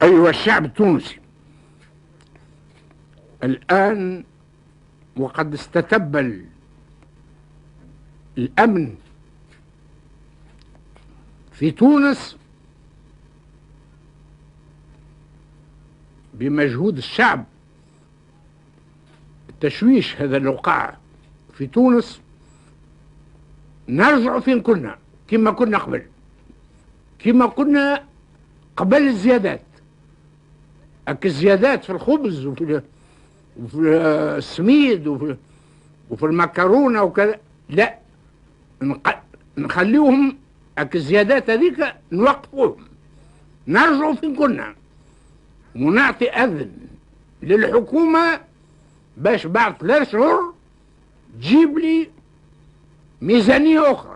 أيها الشعب التونسي، الآن وقد استتب الأمن في تونس بمجهود الشعب. التشويش هذا اللي وقع في تونس نرجع فين كنا، كما كنا قبل، كما كنا قبل الزيادات. الزيادات في الخبز وفي السميد وفي المكرونة وكذا، لا، نخليهم الزيادات هذيك نوقفوهم، نرجعوا فين كنا، ونعطي أذن للحكومة باش بعد 3 شهور تجيب لي ميزانية أخرى.